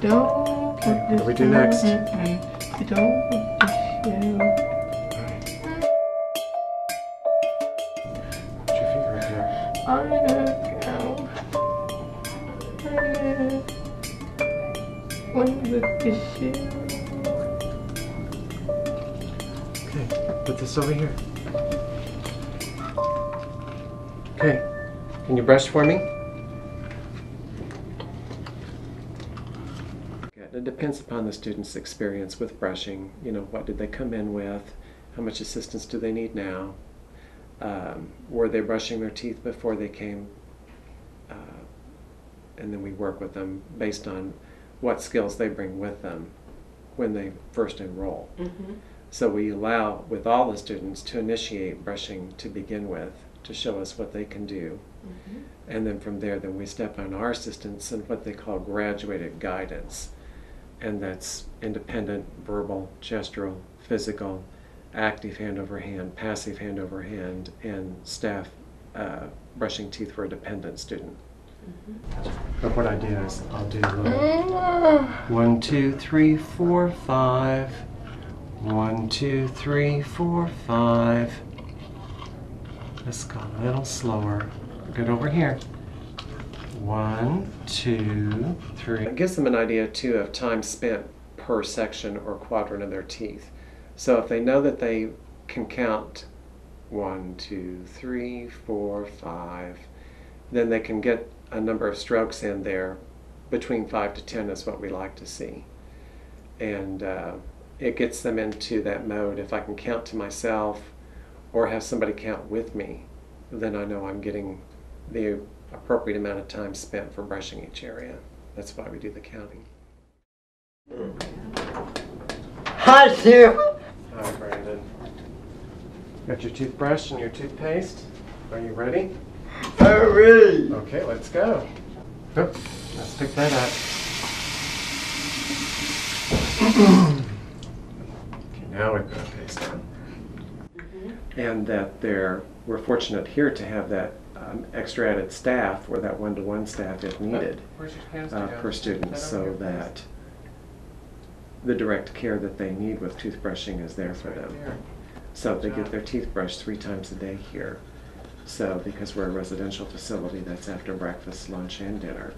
Don't Okay, what do we do next? You don't put the shoe. Put your feet right here. I'm gonna go. With the shoe. Okay, put this over here. Okay, can you brush for me? It depends upon the student's experience with brushing. You know, what did they come in with? How much assistance do they need now? Were they brushing their teeth before they came? And then we work with them based on what skills they bring with them when they first enroll. Mm-hmm. So we allow with all the students to initiate brushing to begin with, to show us what they can do. Mm-hmm. And then from there, then we step on our assistance and what they call graduated guidance. And that's independent, verbal, gestural, physical, active hand over hand, passive hand over hand, and staff brushing teeth for a dependent student. Mm-hmm. But what I do is I'll do a little 1, 2, 3, 4, 5. 1, 2, 3, 4, 5. Let's go a little slower. Good over here. 1, 2, 3. It gives them an idea too of time spent per section or quadrant of their teeth. So if they know that they can count 1, 2, 3, 4, 5, then they can get a number of strokes in there. Between 5 to 10 is what we like to see. And it gets them into that mode. If I can count to myself or have somebody count with me, then I know I'm getting the appropriate amount of time spent for brushing each area. That's why we do the counting. Hi, Sue. Hi, Brandon. Got your toothbrush and your toothpaste? Are you ready? I'm ready. Okay, let's go. Oop, let's pick that up. Okay, now we put a paste on. Mm-hmm. And that we're fortunate here to have that extra added staff, or that one-to-one staff if needed, per student, so that the direct care that they need with toothbrushing is there for them. So they get their teeth brushed 3 times a day here. So because we're a residential facility, that's after breakfast, lunch, and dinner.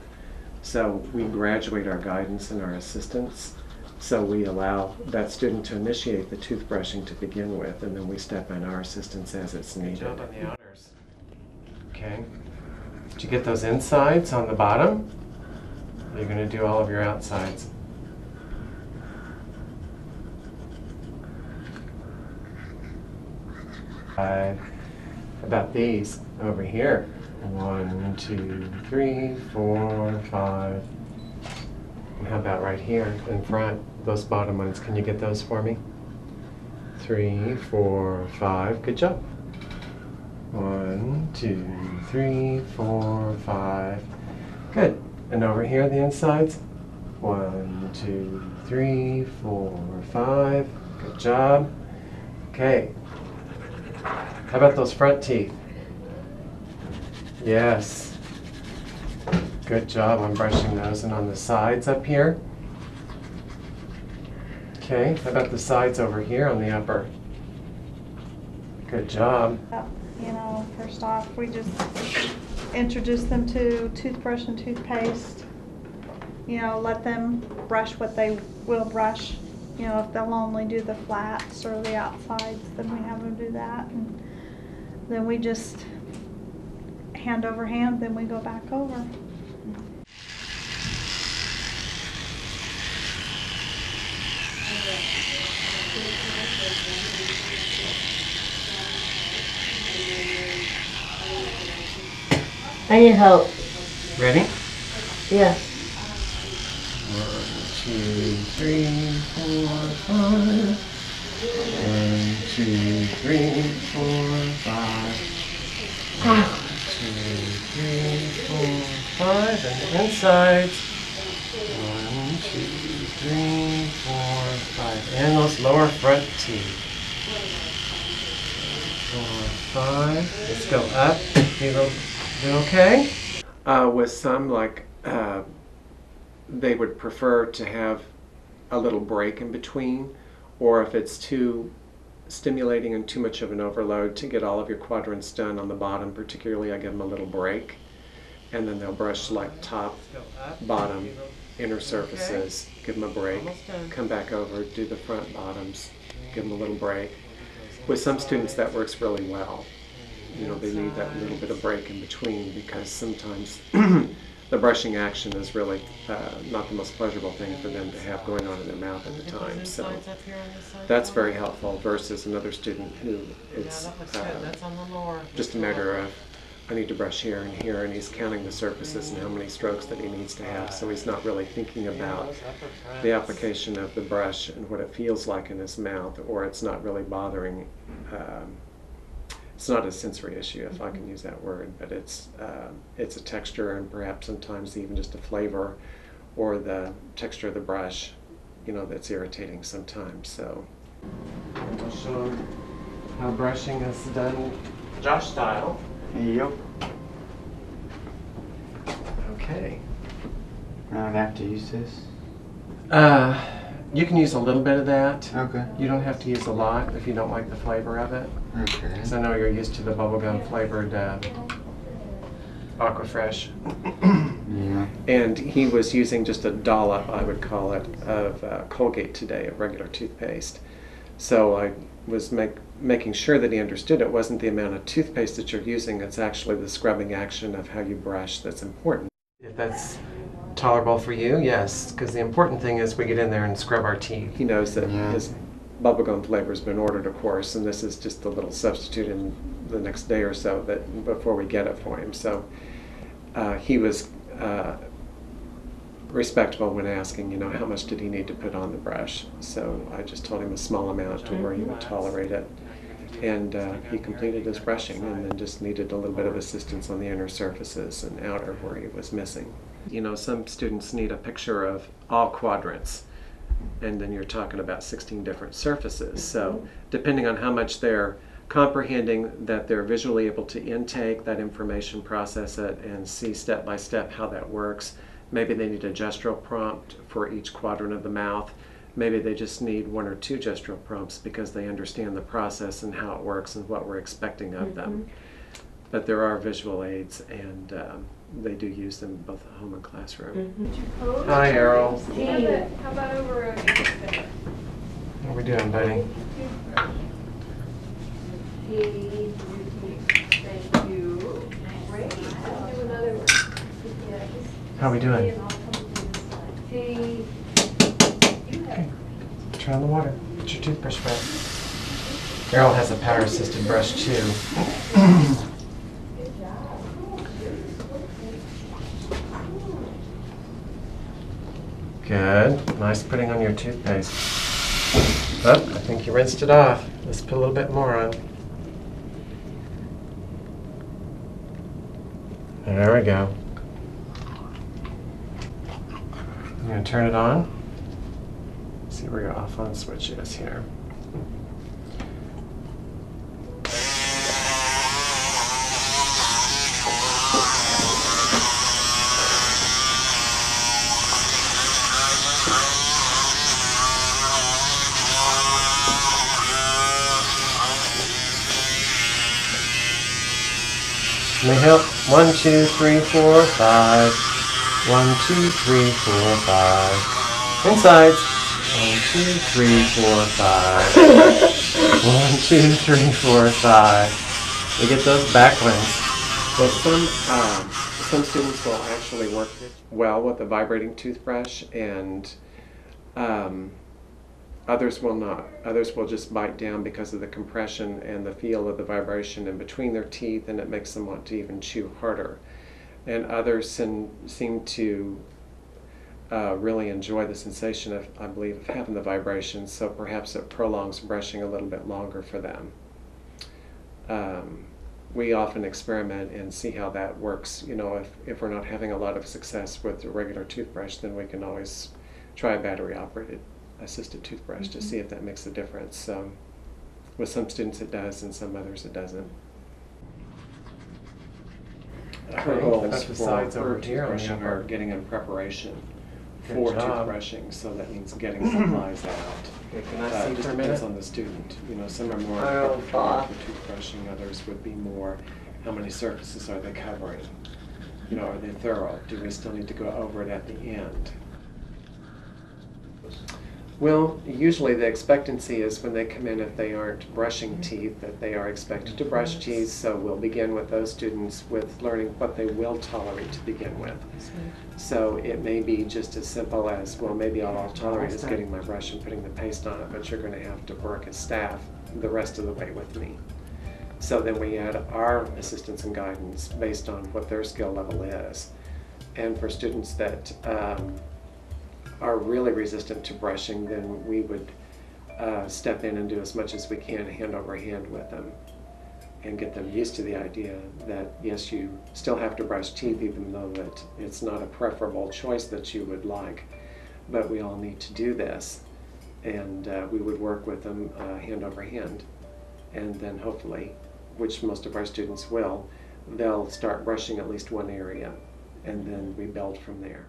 So we graduate our guidance and our assistance. So we allow that student to initiate the toothbrushing to begin with, and then we step in our assistance as it's needed. Good job on the outers. Okay. Did you get those insides on the bottom? You're going to do all of your outsides. About these over here. 1, 2, 3, 4, 5. And how about right here in front? Those bottom ones. Can you get those for me? 3, 4, 5. Good job. 1, 2, 3, 4, 5. Good. And over here, the insides. 1, 2, 3, 4, 5. Good job. Okay. How about those front teeth? Yes. Good job on brushing those. And on the sides up here? Okay. How about the sides over here on the upper? Good job. You know, first off, we just introduce them to toothbrush and toothpaste. You know, let them brush what they will brush. You know, if they'll only do the flats or the outsides, then we have them do that. And then we just hand over hand, then we go back over. I need help. Ready? Yeah. 1, 2, 3, 4, 5. 1, 2, 3, 4, 5. 1, 2, 3, 4, 5. And the insides. 1, 2, 3, 4, 5. And those lower front teeth. 4, 5. Let's go up. Is it okay? With some, like, they would prefer to have a little break in between, or if it's too stimulating and too much of an overload to get all of your quadrants done on the bottom particularly, I give them a little break, and then they'll brush like top, bottom, inner surfaces, give them a break, come back over, do the front bottoms, give them a little break. With some students that works really well. You know, they need that little bit of break in between because sometimes the brushing action is really not the most pleasurable thing for them to have going on in their mouth at the time. So that's very helpful versus another student who it's just a matter of, I need to brush here and here, and he's counting the surfaces and how many strokes that he needs to have, so he's not really thinking about the application of the brush and what it feels like in his mouth, or it's not really bothering. It's not a sensory issue, if I can use that word, but it's a texture and perhaps sometimes even just a flavor or the texture of the brush, you know, that's irritating sometimes. So I'll show him how brushing is done Josh style. Yep. Okay. I don't have to use this. You can use a little bit of that. Okay. You don't have to use a lot if you don't like the flavor of it. Okay. Because I know you're used to the bubblegum flavored Aquafresh. Yeah. And he was using just a dollop, I would call it, of Colgate today, of regular toothpaste. So I was making sure that he understood it wasn't the amount of toothpaste that you're using, it's actually the scrubbing action of how you brush that's important. If that's tolerable for you, yes, because the important thing is we get in there and scrub our teeth. He knows that his bubblegum flavor has been ordered, of course, and this is just a little substitute in the next day or so that before we get it for him. So he was respectful when asking, you know, how much did he need to put on the brush. So I just told him a small amount to where he would tolerate it. And he completed his brushing and then just needed a little bit of assistance on the inner surfaces and outer where he was missing. You know, some students need a picture of all quadrants, and then you're talking about 16 different surfaces. So depending on how much they're comprehending, that they're visually able to intake that information, process it, and see step by step how that works. Maybe they need a gestural prompt for each quadrant of the mouth. Maybe they just need 1 or 2 gestural prompts because they understand the process and how it works and what we're expecting of them. But there are visual aids, and they do use them both at home and classroom. Hi, Errol. How about over a What are we doing, buddy? Thank you. Great. I'll do another. How are we doing? Hey. Okay. Turn on the water. Get your toothbrush back. Errol has a power-assisted brush too. Good. Nice putting on your toothpaste. Oh, I think you rinsed it off. Let's put a little bit more on. There we go. I'm going to turn it on. See where your off-on switch is here. Let me help. 1, 2, 3, 4, 5. 1, 2, 3, 4, 5. Insides. 1, 2, 3, 4, 5. 1, 2, 3, 4, 5. We get those backlinks. Well, some students will actually work well with a vibrating toothbrush, and others will not. Others will just bite down because of the compression and the feel of the vibration in between their teeth, and it makes them want to even chew harder. And others seem to really enjoy the sensation of, I believe, of having the vibration, so perhaps it prolongs brushing a little bit longer for them. We often experiment and see how that works. You know, if we're not having a lot of success with a regular toothbrush, then we can always try a battery-operated assisted toothbrush to see if that makes a difference. With some students it does, and some others it doesn't. Her goals for her toothbrushing are getting in preparation for job. toothbrushing, so that means getting supplies out. Okay, can I It see just for a depends minute? on the student. You know, some are more Oh, prepared Bob. for toothbrushing, others would be more, how many surfaces are they covering? You know, are they thorough? Do we still need to go over it at the end? Well, usually the expectancy is when they come in, if they aren't brushing teeth, that they are expected to brush teeth, so we'll begin with those students with learning what they will tolerate to begin with. So it may be just as simple as, well, maybe all I'll tolerate is getting my brush and putting the paste on it, but you're gonna have to work as staff the rest of the way with me. So then we add our assistance and guidance based on what their skill level is. And for students that are really resistant to brushing, then we would step in and do as much as we can hand over hand with them and get them used to the idea that yes, you still have to brush teeth, even though that it's not a preferable choice that you would like, but we all need to do this. And we would work with them hand over hand, and then hopefully, which most of our students will, they'll start brushing at least one area, and then we build from there.